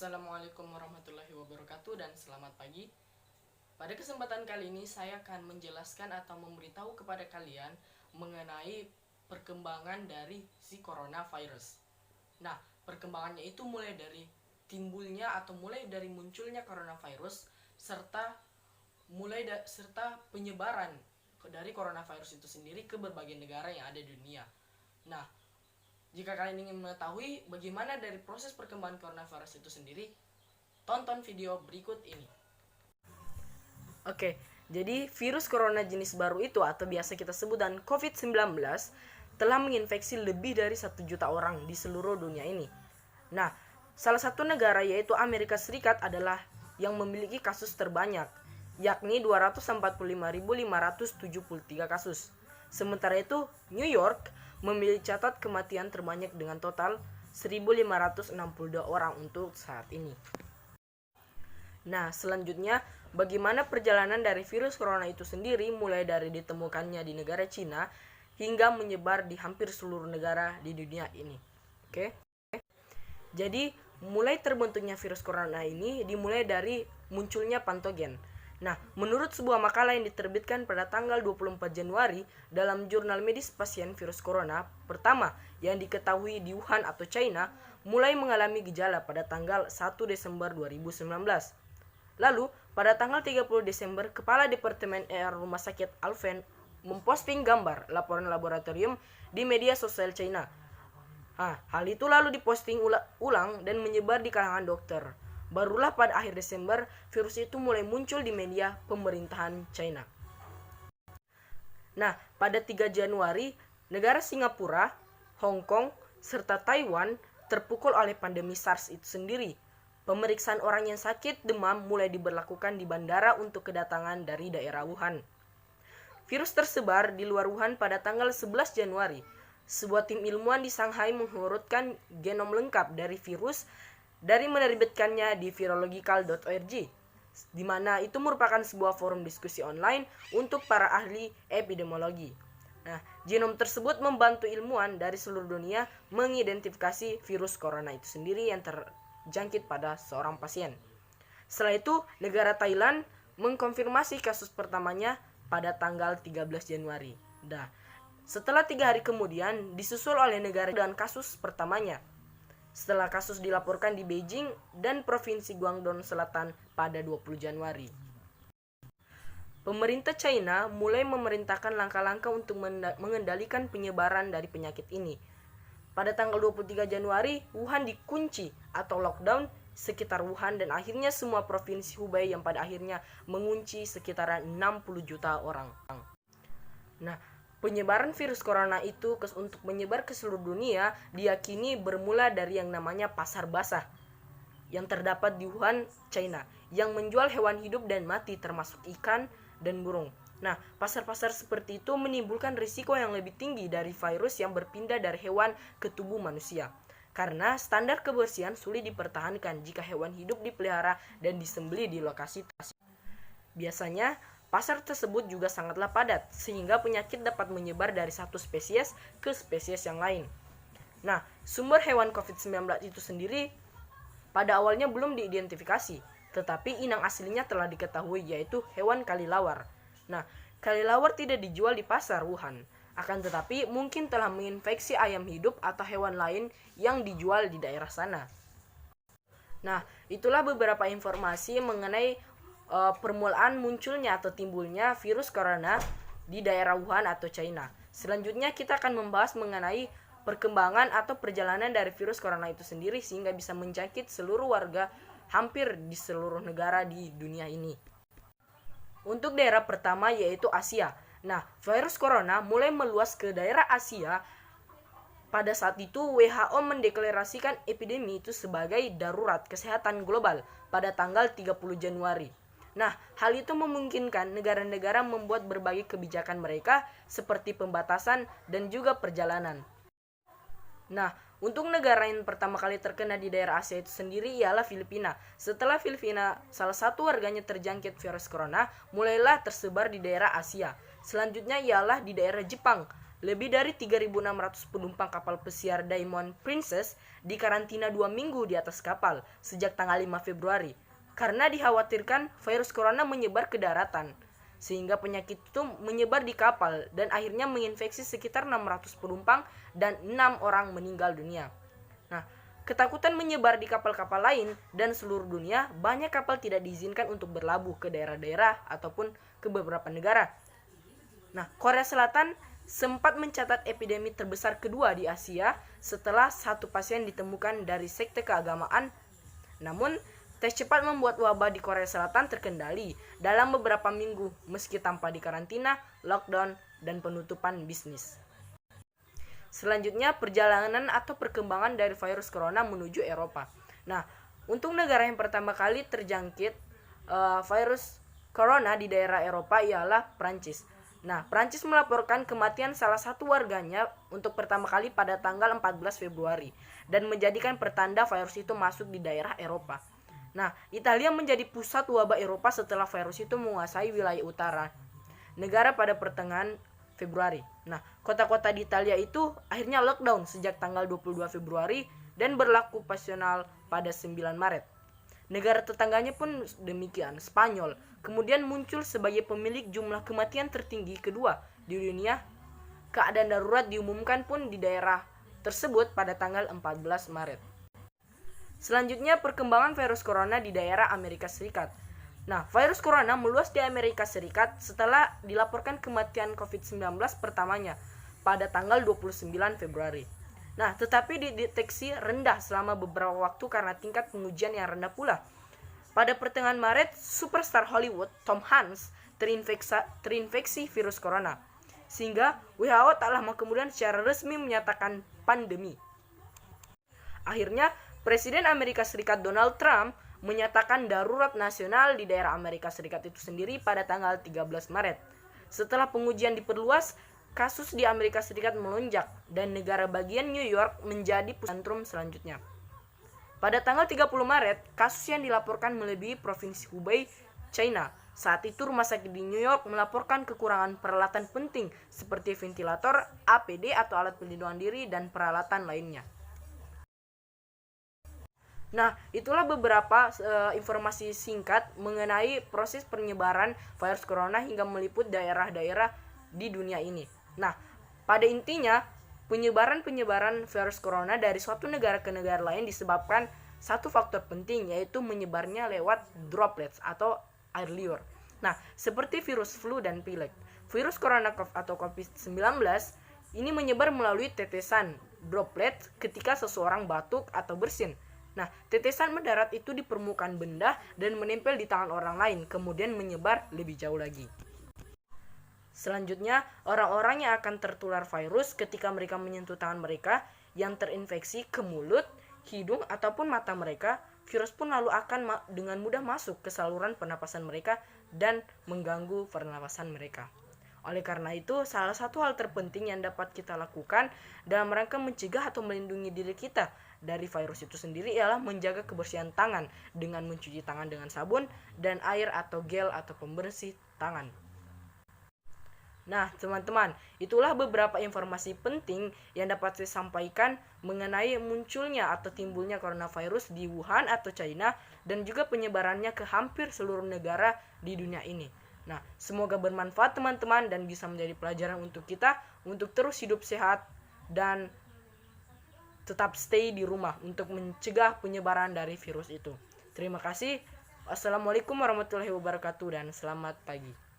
Assalamualaikum warahmatullahi wabarakatuh dan selamat pagi. Pada kesempatan kali ini saya akan menjelaskan atau memberitahu kepada kalian mengenai perkembangan dari si coronavirus. Nah, perkembangannya itu mulai dari timbulnya atau mulai dari munculnya coronavirus serta penyebaran dari coronavirus itu sendiri ke berbagai negara yang ada di dunia. Nah, jika kalian ingin mengetahui bagaimana dari proses perkembangan coronavirus itu sendiri, tonton video berikut ini. Oke, jadi virus corona jenis baru itu atau biasa kita sebut dan COVID-19 telah menginfeksi lebih dari 1 juta orang di seluruh dunia ini. Nah, salah satu negara yaitu Amerika Serikat adalah yang memiliki kasus terbanyak, yakni 245.573 kasus. Sementara itu, New York memiliki catat kematian terbanyak dengan total 1.562 orang untuk saat ini. Nah, selanjutnya, bagaimana perjalanan dari virus corona itu sendiri mulai dari ditemukannya di negara Cina hingga menyebar di hampir seluruh negara di dunia ini. Oke. Jadi, mulai terbentuknya virus corona ini dimulai dari munculnya patogen. Nah, menurut sebuah makalah yang diterbitkan pada tanggal 24 Januari dalam jurnal medis pasien virus corona pertama yang diketahui di Wuhan atau China mulai mengalami gejala pada tanggal 1 Desember 2019. Lalu, pada tanggal 30 Desember, Kepala Departemen Rumah Sakit Alphen memposting gambar laporan laboratorium di media sosial China. Hal itu lalu diposting ulang dan menyebar di kalangan dokter. Barulah pada akhir Desember, virus itu mulai muncul di media pemerintahan China. Nah, pada 3 Januari, negara Singapura, Hong Kong, serta Taiwan terpukul oleh pandemi SARS itu sendiri. Pemeriksaan orang yang sakit demam mulai diberlakukan di bandara untuk kedatangan dari daerah Wuhan. Virus tersebar di luar Wuhan pada tanggal 11 Januari. Sebuah tim ilmuwan di Shanghai mengurutkan genom lengkap dari virus dari menerbitkannya di virological.org, di mana itu merupakan sebuah forum diskusi online untuk para ahli epidemiologi. Nah, genom tersebut membantu ilmuwan dari seluruh dunia mengidentifikasi virus corona itu sendiri yang terjangkit pada seorang pasien. Setelah itu, negara Thailand mengkonfirmasi kasus pertamanya pada tanggal 13 Januari. Setelah 3 hari kemudian, disusul oleh negara dengan kasus pertamanya. Setelah kasus dilaporkan di Beijing dan Provinsi Guangdong Selatan pada 20 Januari. Pemerintah China mulai memerintahkan langkah-langkah untuk mengendalikan penyebaran dari penyakit ini. Pada tanggal 23 Januari, Wuhan dikunci atau lockdown sekitar Wuhan dan akhirnya semua provinsi Hubei yang pada akhirnya mengunci sekitaran 60 juta orang. Nah, penyebaran virus corona itu untuk menyebar ke seluruh dunia diyakini bermula dari yang namanya pasar basah yang terdapat di Wuhan, China, yang menjual hewan hidup dan mati termasuk ikan dan burung. Nah, pasar-pasar seperti itu menimbulkan risiko yang lebih tinggi dari virus yang berpindah dari hewan ke tubuh manusia. Karena standar kebersihan sulit dipertahankan jika hewan hidup dipelihara dan disembelih di lokasi tersebut. Biasanya, pasar tersebut juga sangatlah padat, sehingga penyakit dapat menyebar dari satu spesies ke spesies yang lain. Nah, sumber hewan COVID-19 itu sendiri pada awalnya belum diidentifikasi, tetapi inang aslinya telah diketahui yaitu hewan kelelawar. Nah, kelelawar tidak dijual di pasar Wuhan, akan tetapi mungkin telah menginfeksi ayam hidup atau hewan lain yang dijual di daerah sana. Nah, itulah beberapa informasi mengenai permulaan munculnya atau timbulnya virus corona di daerah Wuhan atau China. Selanjutnya kita akan membahas mengenai perkembangan atau perjalanan dari virus corona itu sendiri sehingga bisa menjangkit seluruh warga hampir di seluruh negara di dunia ini. Untuk daerah pertama yaitu Asia. Nah, virus corona mulai meluas ke daerah Asia. Pada saat itu WHO mendeklarasikan epidemi itu sebagai darurat kesehatan global pada tanggal 30 Januari. Nah, hal itu memungkinkan negara-negara membuat berbagai kebijakan mereka seperti pembatasan dan juga perjalanan. Nah, untuk negara yang pertama kali terkena di daerah Asia itu sendiri ialah Filipina. Setelah Filipina salah satu warganya terjangkit virus corona, mulailah tersebar di daerah Asia. Selanjutnya ialah di daerah Jepang. lebih dari 3.600 penumpang kapal pesiar Diamond Princess dikarantina 2 minggu di atas kapal sejak tanggal 5 Februari karena dikhawatirkan virus corona menyebar ke daratan, sehingga penyakit itu menyebar di kapal dan akhirnya menginfeksi sekitar 600 penumpang dan 6 orang meninggal dunia. Nah, ketakutan menyebar di kapal-kapal lain dan seluruh dunia, banyak kapal tidak diizinkan untuk berlabuh ke daerah-daerah ataupun ke beberapa negara. Nah, Korea Selatan sempat mencatat epidemi terbesar kedua di Asia setelah satu pasien ditemukan dari sekte keagamaan. Namun, tes cepat membuat wabah di Korea Selatan terkendali dalam beberapa minggu meski tanpa dikarantina, lockdown, dan penutupan bisnis. Selanjutnya, perjalanan atau perkembangan dari virus corona menuju Eropa. Nah, untuk negara yang pertama kali terjangkit virus corona di daerah Eropa ialah Prancis. Nah, Prancis melaporkan kematian salah satu warganya untuk pertama kali pada tanggal 14 Februari dan menjadikan pertanda virus itu masuk di daerah Eropa. Nah, Italia menjadi pusat wabah Eropa setelah virus itu menguasai wilayah utara negara pada pertengahan Februari. Nah, kota-kota di Italia itu akhirnya lockdown sejak tanggal 22 Februari dan berlaku passional pada 9 Maret. Negara tetangganya pun demikian, Spanyol, kemudian muncul sebagai pemilik jumlah kematian tertinggi kedua di dunia. Keadaan darurat diumumkan pun di daerah tersebut pada tanggal 14 Maret. Selanjutnya, perkembangan virus corona di daerah Amerika Serikat. Nah, virus corona meluas di Amerika Serikat setelah dilaporkan kematian COVID-19 pertamanya pada tanggal 29 Februari. Nah, tetapi dideteksi rendah selama beberapa waktu karena tingkat pengujian yang rendah pula. Pada pertengahan Maret, superstar Hollywood Tom Hanks terinfeksi virus corona, sehingga WHO tak lama kemudian secara resmi menyatakan pandemi. Akhirnya, Presiden Amerika Serikat Donald Trump menyatakan darurat nasional di daerah Amerika Serikat itu sendiri pada tanggal 13 Maret. Setelah pengujian diperluas, kasus di Amerika Serikat melonjak dan negara bagian New York menjadi pusat sentrum selanjutnya. Pada tanggal 30 Maret, kasus yang dilaporkan melebihi provinsi Hubei, China. Saat itu rumah sakit di New York melaporkan kekurangan peralatan penting seperti ventilator, APD atau alat pelindungan diri, dan peralatan lainnya. Nah, itulah beberapa informasi singkat mengenai proses penyebaran virus corona hingga meliput daerah-daerah di dunia ini. Nah, pada intinya penyebaran virus corona dari suatu negara ke negara lain disebabkan satu faktor penting, yaitu menyebarnya lewat droplets atau air liur. Nah, seperti virus flu dan pilek. Virus corona atau COVID-19 ini menyebar melalui tetesan droplet ketika seseorang batuk atau bersin. Nah, tetesan mendarat itu di permukaan benda dan menempel di tangan orang lain, kemudian menyebar lebih jauh lagi. Selanjutnya, orang-orang yang akan tertular virus ketika mereka menyentuh tangan mereka yang terinfeksi ke mulut, hidung, ataupun mata mereka, virus pun lalu akan dengan mudah masuk ke saluran pernapasan mereka dan mengganggu pernapasan mereka. Oleh karena itu, salah satu hal terpenting yang dapat kita lakukan dalam rangka mencegah atau melindungi diri kita dari virus itu sendiri ialah menjaga kebersihan tangan dengan mencuci tangan dengan sabun dan air atau gel atau pembersih tangan. Nah, teman-teman, itulah beberapa informasi penting yang dapat saya sampaikan mengenai munculnya atau timbulnya coronavirus di Wuhan atau China dan juga penyebarannya ke hampir seluruh negara di dunia ini. Nah, semoga bermanfaat teman-teman dan bisa menjadi pelajaran untuk kita untuk terus hidup sehat dan tetap stay di rumah untuk mencegah penyebaran dari virus itu. Terima kasih. Wassalamualaikum warahmatullahi wabarakatuh dan selamat pagi.